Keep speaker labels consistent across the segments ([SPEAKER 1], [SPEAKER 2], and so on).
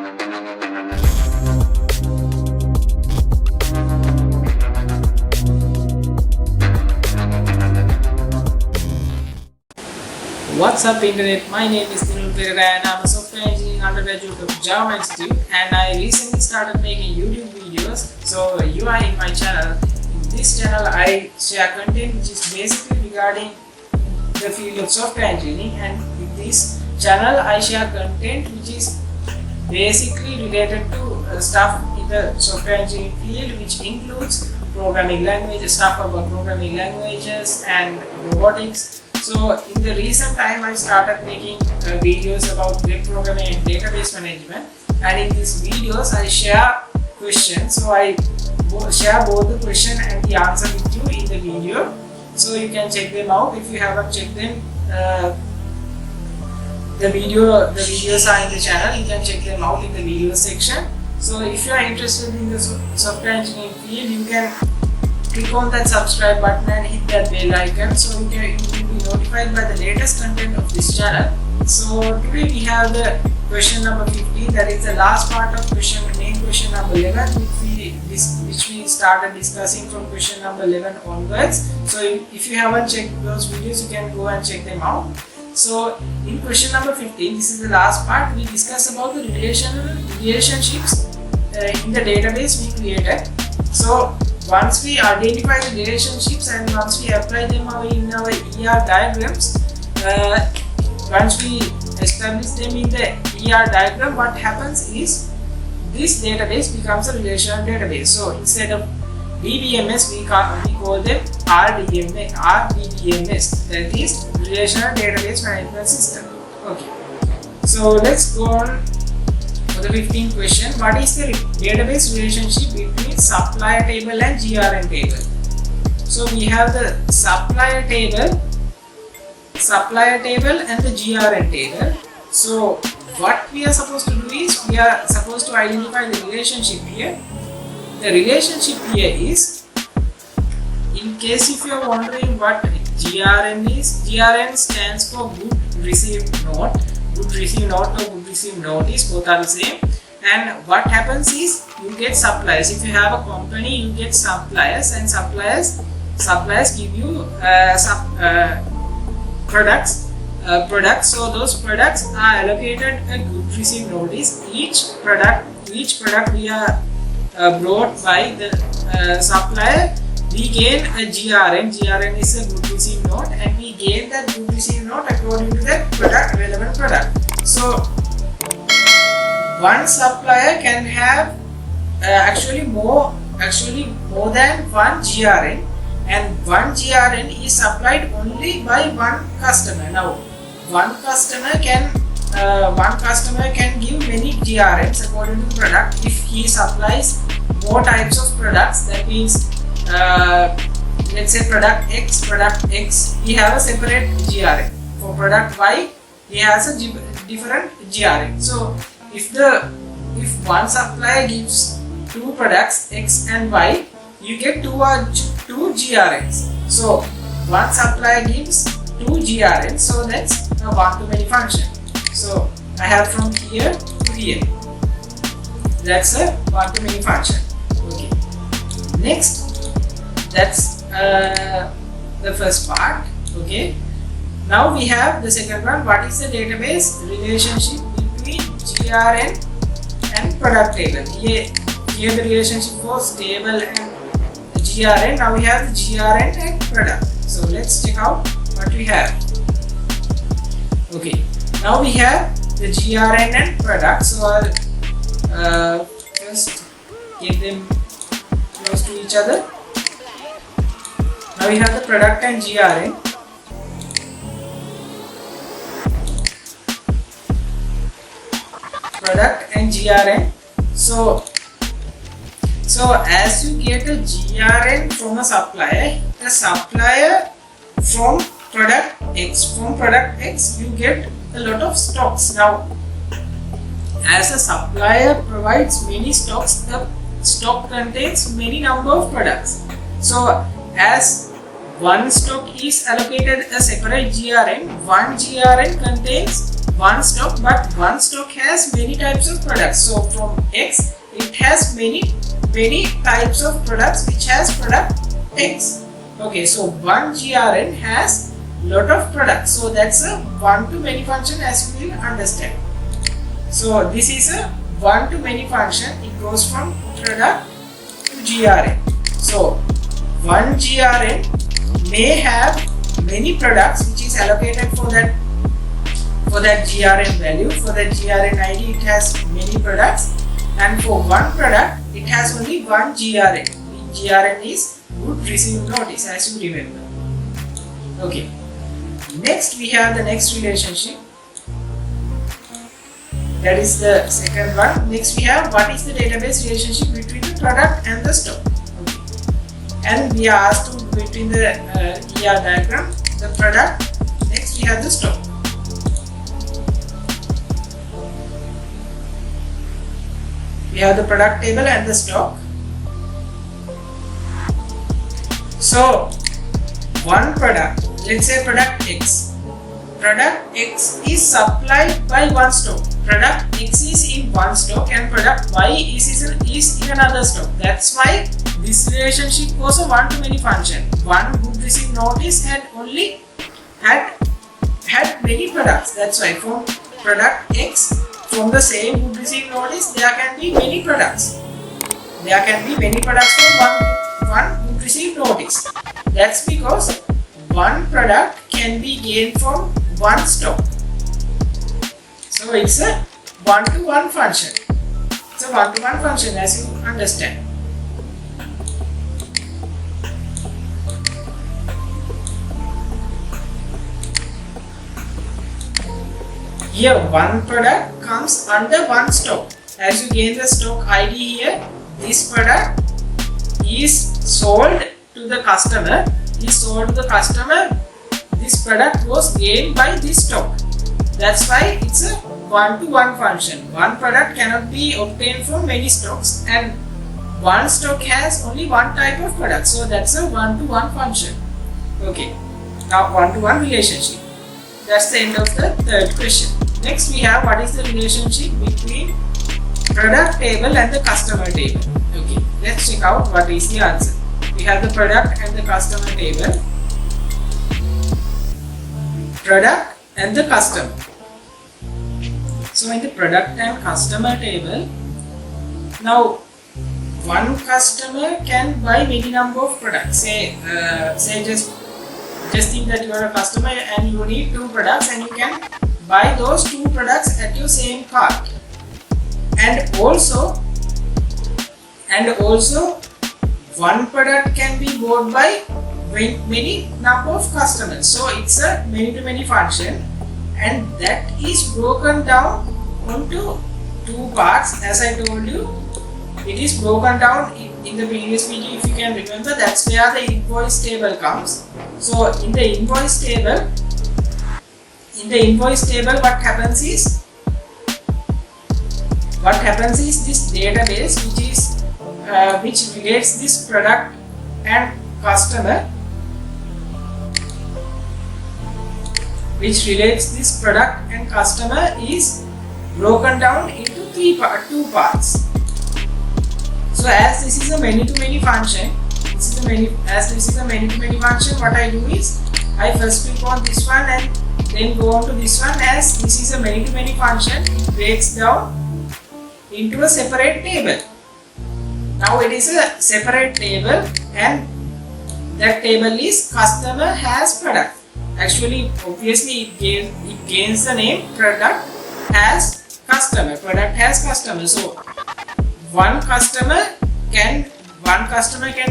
[SPEAKER 1] What's up internet, my name is Dinul Perera and I'm a software engineering undergraduate of Java Institute, and I recently started making YouTube videos. So you are in my channel. In this channel I share content which is basically regarding the field of software engineering, and in this channel I share content which is basically related to stuff in the software engineering field, which includes programming languages, stuff about programming languages and robotics. So in the recent time I started making videos about web programming and database management, and in these videos I share questions. So I share both the question and the answer with you in the video, so you can check them out. If you haven't checked them, the videos are in the channel. You can check them out in the video section. So if you are interested in the software engineering field, you can click on that subscribe button and hit that bell icon, so you will be notified by the latest content of this channel. So today we have the question number 15, that is the last part of main question number 11, which we started discussing from question number 11 onwards. So if you haven't checked those videos, you can go and check them out. So in question number 15, this is the last part, we discuss about the relationships in the database we created. So once we identify the relationships and once we apply them in our ER diagrams, once we establish them in the ER diagram, what happens is this database becomes a relational database. So instead of DBMS, we call them RDBMS, that is Relational Database Management System. Okay, so let's go on for the 15th question. What is the database relationship between supplier table and GRN table? So we have the supplier table and the GRN table. So what we are supposed to do is, we are supposed to identify the relationship here. The relationship here is, in case if you are wondering what GRN is, GRN stands for good received note. Good receive note or good receive notice, both are the same. And what happens is, you get suppliers. If you have a company, you get suppliers, and suppliers give you products. So those products are allocated a good receive notice. Each product we are brought by the supplier, we gain a GRN. GRN is a good receive note, and we gain that good receive note according to that relevant product. So one supplier can have actually more than one GRN, and one GRN is supplied only by one customer. Now one customer can give many GRNs according to the product. If he supplies more types of products, that means let's say product X, he have a separate GRN. For product Y, he has a different GRN. So if one supplier gives two products X and Y, you get two GRNs. So one supplier gives two GRNs, so that's a one-to-many function. So I have from here to here. That's a one-to-many function. Okay. Next, that's the first part. Okay. Now we have the second one. What is the database relationship between GRN and product table? Here the relationship was table and GRN. Now we have the GRN and product. So let's check out what we have. Okay. Now we have the GRN and product. So I'll just get them close to each other. Now we have the product and GRN. Product and GRN. So as you get a GRN from a supplier, from product X, you get a lot of stocks. Now, as a supplier provides many stocks, the stock contains many number of products. So as one stock is allocated a separate GRN, one GRN contains one stock, but one stock has many types of products. So from X, it has many types of products which has product X. Okay, so one GRN has lot of products. So that's a one-to-many function, as you will understand. So this is a one-to-many function. It goes from product to GRN. So one GRN may have many products which is allocated for that GRN value. For that GRN ID, it has many products, and for one product, it has only one GRN. The GRN is good receive notice, as you remember. Okay. Next, we have the next relationship. That is the second one. Next, we have what is the database relationship between the product and the stock. Okay. And we are asked to between the ER diagram, the product. Next, we have the stock. We have the product table and the stock. So, one product, let's say product X. Product X is supplied by one stock. Product X is in one stock and product Y is in another stock. That's why this relationship was a one-to-many function. One good receive notice had many products. That's why from product X, from the same good receive notice, there can be many products. There can be many products from one good receive notice. That's because one product can be gained from one stock. So it's a one-to-one function. It's a one-to-one function, as you understand. Here one product comes under one stock. As you gain the stock ID here, this product is sold to the customer. This product was gained by this stock. That's why it's a one-to-one function. One product cannot be obtained from many stocks, and one stock has only one type of product. So that's a one-to-one function. Okay. Now one-to-one relationship. That's the end of the third question. Next, we have what is the relationship between product table and the customer table. Okay, let's check out what is the answer. We have the product and the customer table. Product and the customer. So in the product and customer table, now one customer can buy many number of products. Say just think that you are a customer and you need two products, and you can buy those two products at your same cart. And also one product can be bought by many number of customers. So it's a many-to-many function, and that is broken down into two parts. As I told you, it is broken down in the previous video. If you can remember, that's where the invoice table comes. So in the invoice table, what happens is this database which relates this product and customer, is broken down into two parts. So as this is a many-to-many function, what I do is I first click on this one and then go on to this one. As this is a many-to-many function, it breaks down into a separate table. Now it is a separate table, and that table is customer has product. Actually, obviously it gains the name product has customer. So one customer can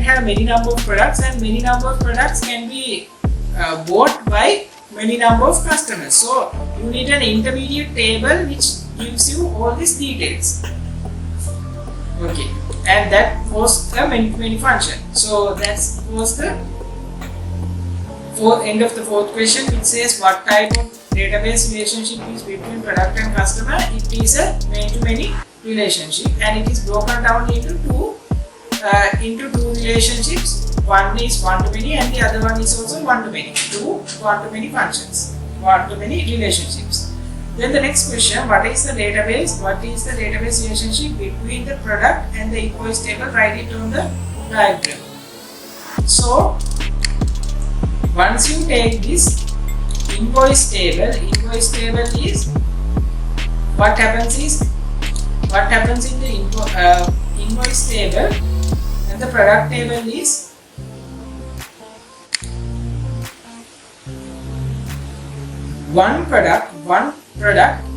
[SPEAKER 1] have many number of products, and many number of products can be bought by many number of customers. So you need an intermediate table which gives you all these details. Okay, and that was the many function. So that was the end of the fourth question, which says what type of database relationship is between product and customer. It is a many-to-many relationship, and it is broken down into two relationships. One is one-to-many and the other one is also one-to-many. Two one-to-many functions, one-to-many relationships. Then the next question, what is the database? What is the database relationship between the product and the invoice table? Write it on the diagram. So once you take this invoice table is what happens in the invoice table, and the product table is one product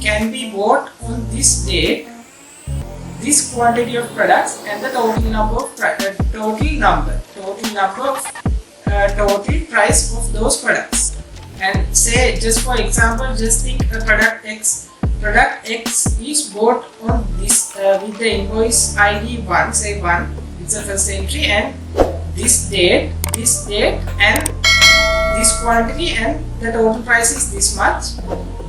[SPEAKER 1] can be bought on this date, this quantity of products, and the total price of those products. And say, just for example, just think a product X is bought on this with the invoice ID 1, say 1, it's the first entry, and this date and this quantity, and the total price is this much.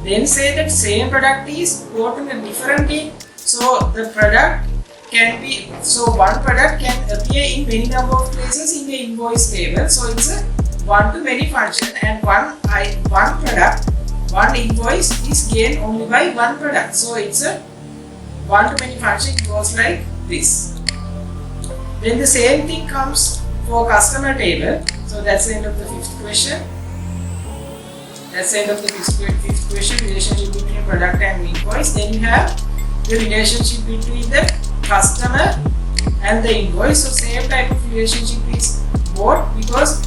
[SPEAKER 1] Then say that same product is bought on a different date, so the product can be, so one product can appear in many number of places in the invoice table. So it's a one-to-many function, and one invoice is gained only by one product. So it's a one-to-many function. It goes like this. Then the same thing comes for customer table. So that's the end of the fifth question. Relationship between product and invoice. Then you have the relationship between the customer and the invoice. So same type of relationship is both, because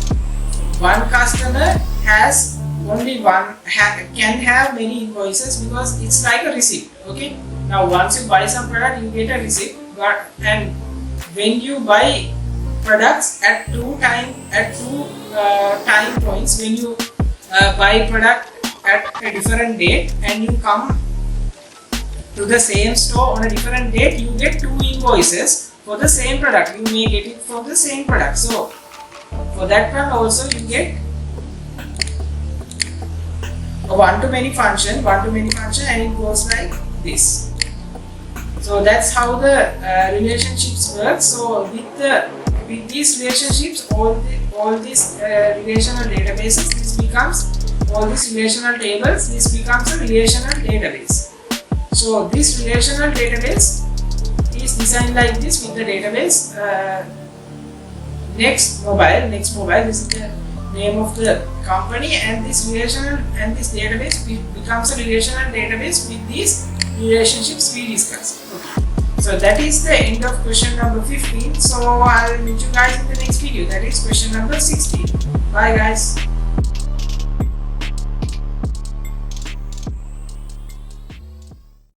[SPEAKER 1] one customer has only one, can have many invoices, because it's like a receipt. Okay. Now once you buy some product, you get a receipt, and when you buy products at two time points, when you buy product at a different date and you come to the same store on a different date, you get two invoices for the same product. You may get it for the same product. So for that one also you get a one-to-many function, and it goes like this. So that's how the relationships work. So with these relationships, all these relational databases, all these relational tables, this becomes a relational database. So this relational database is designed like this with the database Next Mobile. This is the name of the company, and this database becomes a relational database with these relationships we discussed. Okay. So that is the end of question number 15. So I'll meet you guys in the next video. That is question number 16. Bye guys.